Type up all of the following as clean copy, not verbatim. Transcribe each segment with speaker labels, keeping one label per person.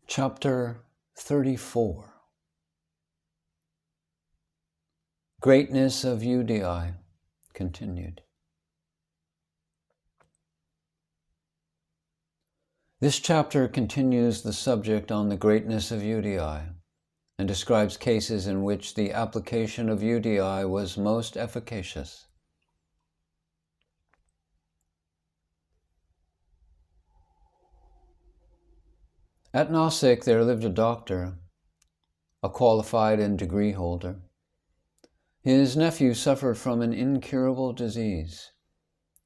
Speaker 1: Chapter 34. Greatness of UDI continued. This chapter continues the subject on the greatness of UDI and describes cases in which the application of UDI was most efficacious. At Nasik there lived a doctor, a qualified and degree holder. His nephew suffered from an incurable disease,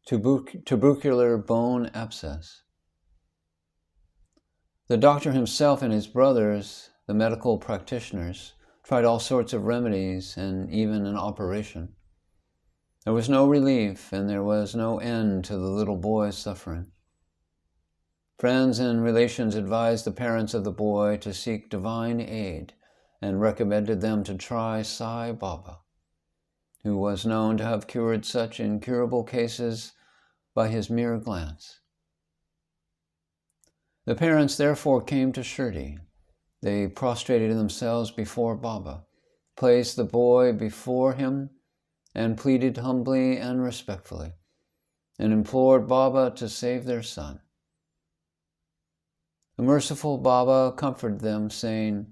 Speaker 1: tubercular bone abscess. The doctor himself and his brothers, the medical practitioners, tried all sorts of remedies and even an operation. There was no relief and there was no end to the little boy's suffering. Friends and relations advised the parents of the boy to seek divine aid and recommended them to try Sai Baba, who was known to have cured such incurable cases by his mere glance. The parents therefore came to Shirdi. They prostrated themselves before Baba, placed the boy before him, and pleaded humbly and respectfully, and implored Baba to save their son. The merciful Baba comforted them, saying,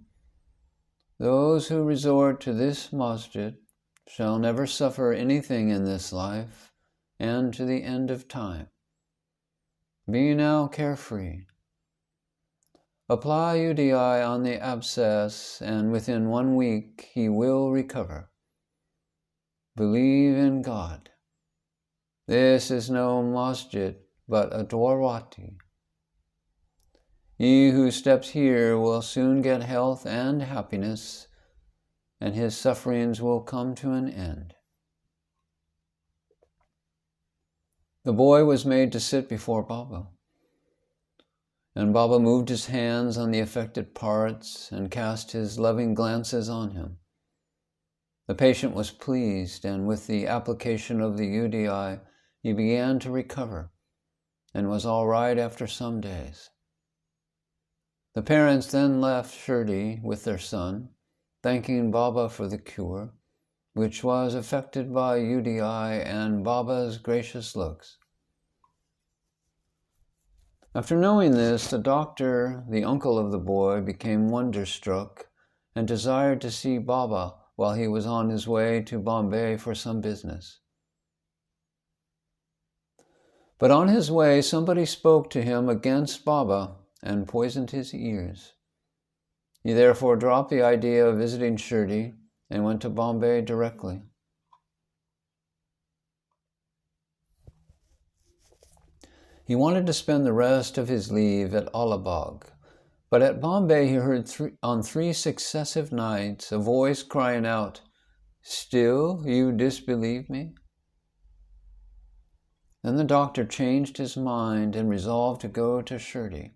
Speaker 1: "Those who resort to this masjid shall never suffer anything in this life and to the end of time. Be now carefree. Apply UDI on the abscess, and within 1 week he will recover. Believe in God. This is no masjid, but a dwarwati. He who steps here will soon get health and happiness, and his sufferings will come to an end." The boy was made to sit before Baba, and Baba moved his hands on the affected parts and cast his loving glances on him. The patient was pleased, and with the application of the UDI, he began to recover and was all right after some days. The parents then left Shirdi with their son, thanking Baba for the cure, which was effected by UDI and Baba's gracious looks. After knowing this, the doctor, the uncle of the boy, became wonderstruck and desired to see Baba while he was on his way to Bombay for some business. But on his way, somebody spoke to him against Baba and poisoned his ears. He therefore dropped the idea of visiting Shirdi and went to Bombay directly. He wanted to spend the rest of his leave at Alibag, but at Bombay he heard on 3 successive nights a voice crying out, "Still you disbelieve me?" Then the doctor changed his mind and resolved to go to Shirdi.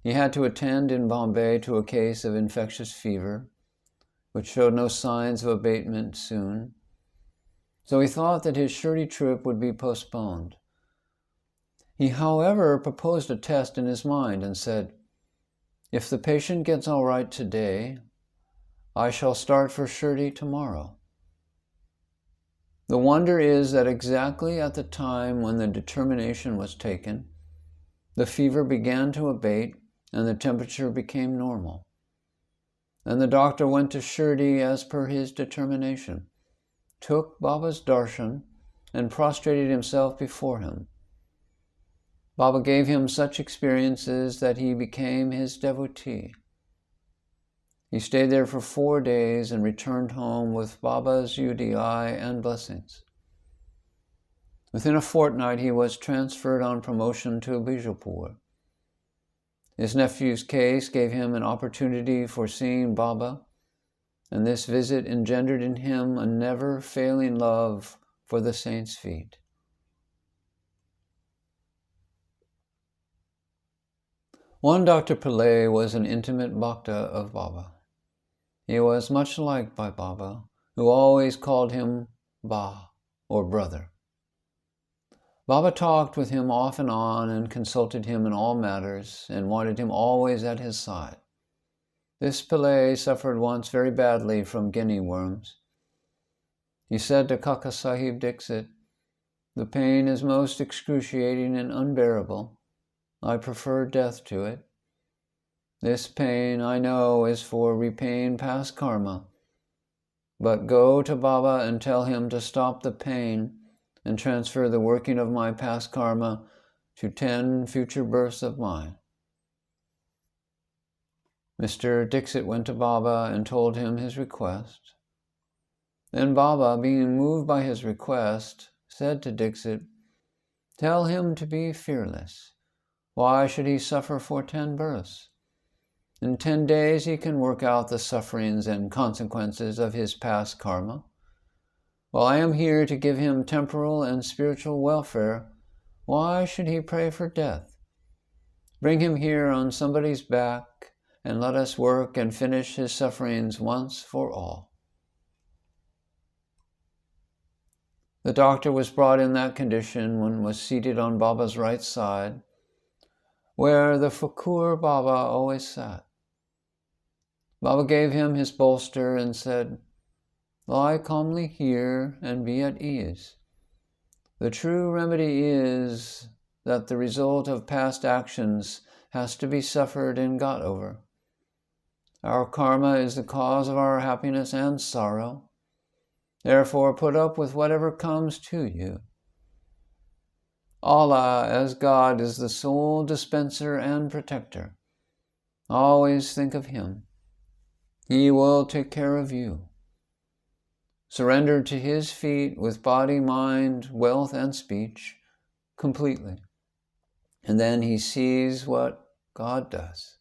Speaker 1: He had to attend in Bombay to a case of infectious fever, which showed no signs of abatement soon. So he thought that his Shirdi trip would be postponed. He, however, proposed a test in his mind and said, "If the patient gets all right today, I shall start for Shirdi tomorrow." The wonder is that exactly at the time when the determination was taken, the fever began to abate and the temperature became normal. Then the doctor went to Shirdi as per his determination, took Baba's darshan, and prostrated himself before him. Baba gave him such experiences that he became his devotee. He stayed there for 4 days and returned home with Baba's UDI and blessings. Within a fortnight he was transferred on promotion to Bijapur. His nephew's case gave him an opportunity for seeing Baba, and this visit engendered in him a never-failing love for the saint's feet. One Dr. Pillai was an intimate bhakta of Baba. He was much liked by Baba, who always called him Ba, or brother. Baba talked with him off and on and consulted him in all matters and wanted him always at his side. This Pillai suffered once very badly from guinea worms. He said to Kaka Sahib Dixit, "The pain is most excruciating and unbearable. I prefer death to it. This pain, I know, is for repaying past karma. But go to Baba and tell him to stop the pain and transfer the working of my past karma to 10 future births of mine." Mr. Dixit went to Baba and told him his request. Then Baba, being moved by his request, said to Dixit, "Tell him to be fearless. Why should he suffer for 10 births? In 10 days he can work out the sufferings and consequences of his past karma. While I am here to give him temporal and spiritual welfare, why should he pray for death? Bring him here on somebody's back and let us work and finish his sufferings once for all." The doctor was brought in that condition and was seated on Baba's right side, where the Fakur Baba always sat. Baba gave him his bolster and said, "Lie calmly here and be at ease. The true remedy is that the result of past actions has to be suffered and got over. Our karma is the cause of our happiness and sorrow. Therefore, put up with whatever comes to you. Allah, as God, is the sole dispenser and protector. Always think of Him. He will take care of you. Surrender to His feet with body, mind, wealth, and speech completely. And then He sees what God does."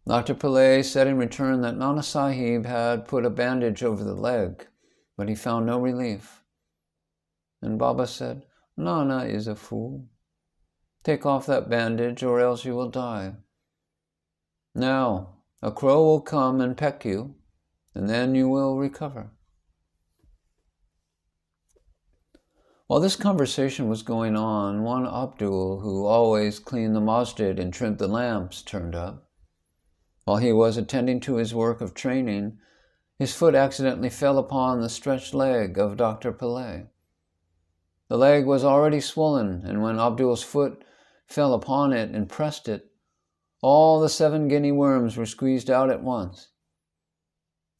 Speaker 1: Dr. Pillai said in return that Nana Sahib had put a bandage over the leg, but he found no relief. And Baba said, "Nana is a fool. Take off that bandage or else you will die. Now, a crow will come and peck you, and then you will recover." While this conversation was going on, one Abdul, who always cleaned the masjid and trimmed the lamps, turned up. While he was attending to his work of training, his foot accidentally fell upon the stretched leg of Dr. Pillai. The leg was already swollen, and when Abdul's foot fell upon it and pressed it, all the 7 guinea worms were squeezed out at once.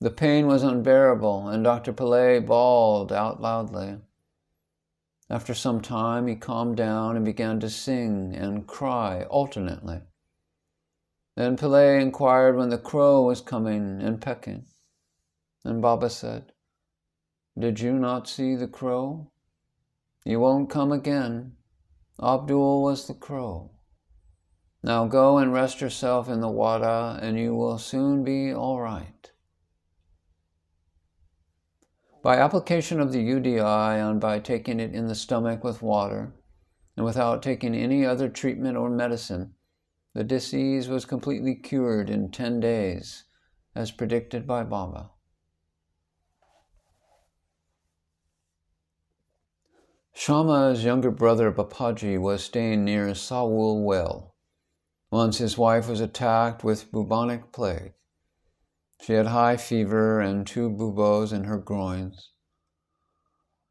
Speaker 1: The pain was unbearable, and Dr. Pillai bawled out loudly. After some time, he calmed down and began to sing and cry alternately. Then Pillai inquired when the crow was coming and pecking. And Baba said, "Did you not see the crow? He won't come again. Abdul was the crow. Now go and rest yourself in the wada and you will soon be all right." By application of the UDI and by taking it in the stomach with water, and without taking any other treatment or medicine, the disease was completely cured in 10 days, as predicted by Baba. Shama's younger brother Bapaji was staying near Sawul Well. Once his wife was attacked with bubonic plague. She had high fever and 2 buboes in her groins.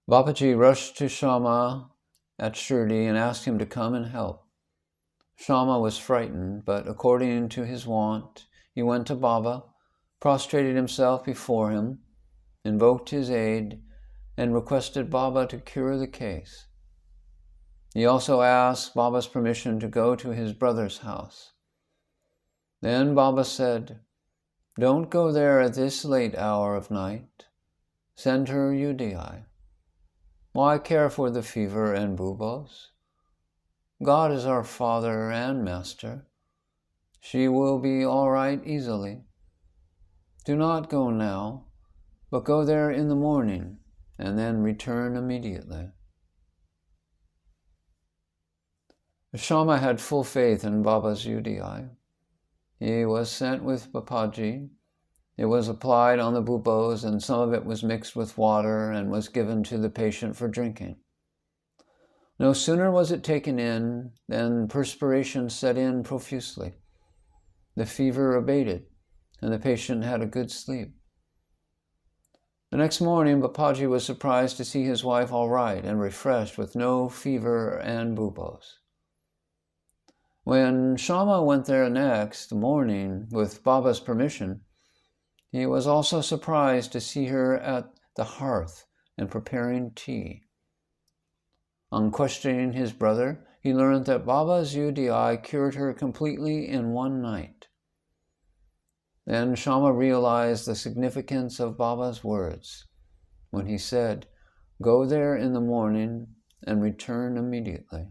Speaker 1: Bapaji rushed to Shama at Shirdi and asked him to come and help. Shama was frightened, but according to his wont, he went to Baba, prostrated himself before him, invoked his aid, and requested Baba to cure the case. He also asked Baba's permission to go to his brother's house. Then Baba said, "Don't go there at this late hour of night. Send her UDI. Why care for the fever and buboes? God is our Father and Master. She will be all right easily. Do not go now, but go there in the morning and then return immediately." Shama had full faith in Baba's UDI. He was sent with Bapaji. It was applied on the bubbos, and some of it was mixed with water and was given to the patient for drinking. No sooner was it taken in than perspiration set in profusely. The fever abated, and the patient had a good sleep. The next morning, Babaji was surprised to see his wife all right and refreshed with no fever and bubbos. When Shama went there next morning, with Baba's permission, he was also surprised to see her at the hearth and preparing tea. On questioning his brother, he learned that Baba's UDI cured her completely in one night. Then Shama realized the significance of Baba's words when he said, "Go there in the morning and return immediately."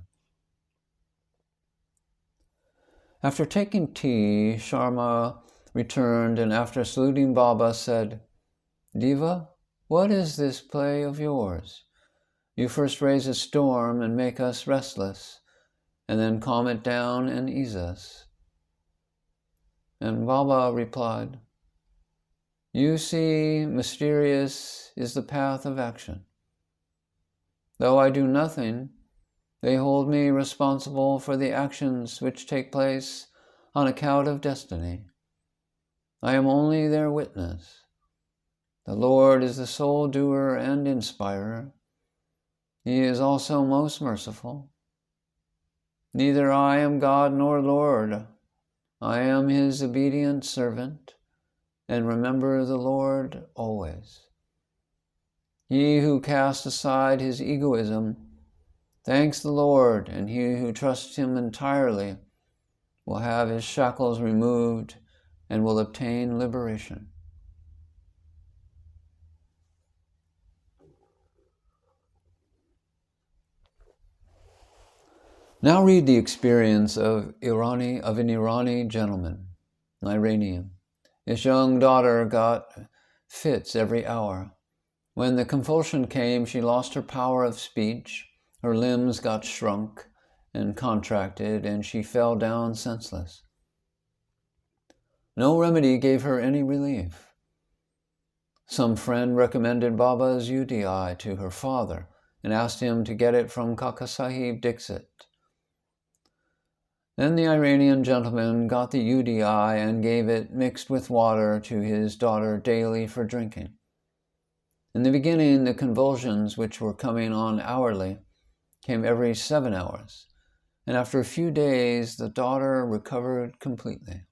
Speaker 1: After taking tea, Sharma returned and after saluting Baba said, "Diva, what is this play of yours? You first raise a storm and make us restless, and then calm it down and ease us." And Baba replied, "You see, mysterious is the path of action. Though I do nothing, they hold me responsible for the actions which take place on account of destiny. I am only their witness. The Lord is the sole doer and inspirer. He is also most merciful. Neither I am God nor Lord. I am his obedient servant, and remember the Lord always. He who casts aside his egoism thanks the Lord, and he who trusts him entirely will have his shackles removed and will obtain liberation." Now read the experience of an Irani gentleman, an Iranian. His young daughter got fits every hour. When the convulsion came, she lost her power of speech, her limbs got shrunk and contracted, and she fell down senseless. No remedy gave her any relief. Some friend recommended Baba's UDI to her father and asked him to get it from Kaka Sahib Dixit. Then the Iranian gentleman got the UDI and gave it mixed with water to his daughter daily for drinking. In the beginning, the convulsions, which were coming on hourly, came every 7 hours, and after a few days, the daughter recovered completely.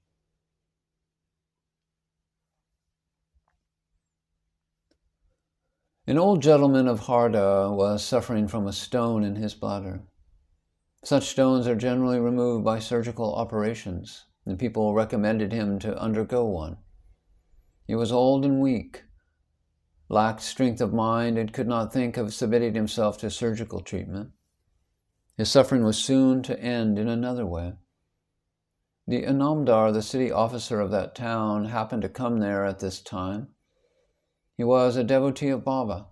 Speaker 1: An old gentleman of Harda was suffering from a stone in his bladder. Such stones are generally removed by surgical operations, and people recommended him to undergo one. He was old and weak, lacked strength of mind, and could not think of submitting himself to surgical treatment. His suffering was soon to end in another way. The Inamdar, the city officer of that town, happened to come there at this time. He was a devotee of Baba,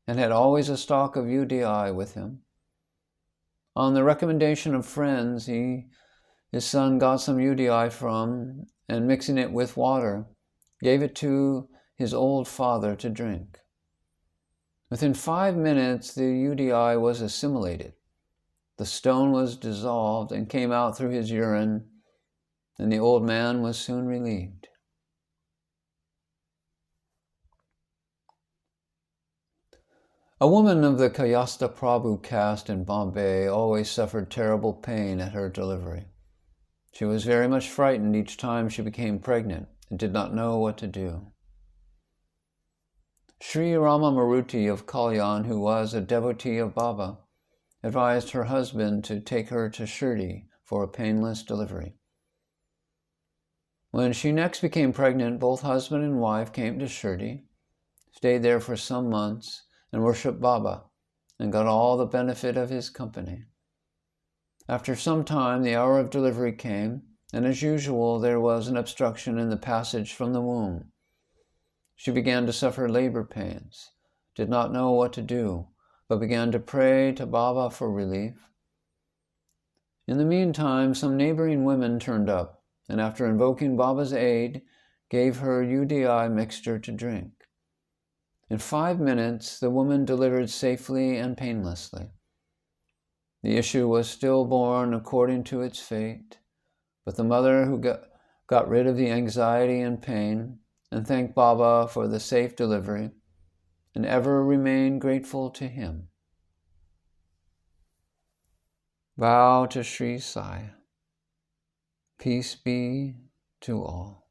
Speaker 1: and had always a stock of UDI with him. On the recommendation of friends, his son got some UDI from, and mixing it with water, gave it to his old father to drink. Within 5 minutes, the UDI was assimilated. The stone was dissolved and came out through his urine, and the old man was soon relieved. A woman of the Kayastha Prabhu caste in Bombay always suffered terrible pain at her delivery. She was very much frightened each time she became pregnant and did not know what to do. Sri Rama Maruti of Kalyan, who was a devotee of Baba, advised her husband to take her to Shirdi for a painless delivery. When she next became pregnant, both husband and wife came to Shirdi, stayed there for some months, and worshipped Baba, and got all the benefit of his company. After some time, the hour of delivery came, and as usual, there was an obstruction in the passage from the womb. She began to suffer labor pains, did not know what to do, but began to pray to Baba for relief. In the meantime, some neighboring women turned up, and after invoking Baba's aid, gave her UDI mixture to drink. In 5 minutes, the woman delivered safely and painlessly. The issue was stillborn according to its fate, but the mother who got rid of the anxiety and pain and thanked Baba for the safe delivery and ever remained grateful to him. Bow to Sri Sai. Peace be to all.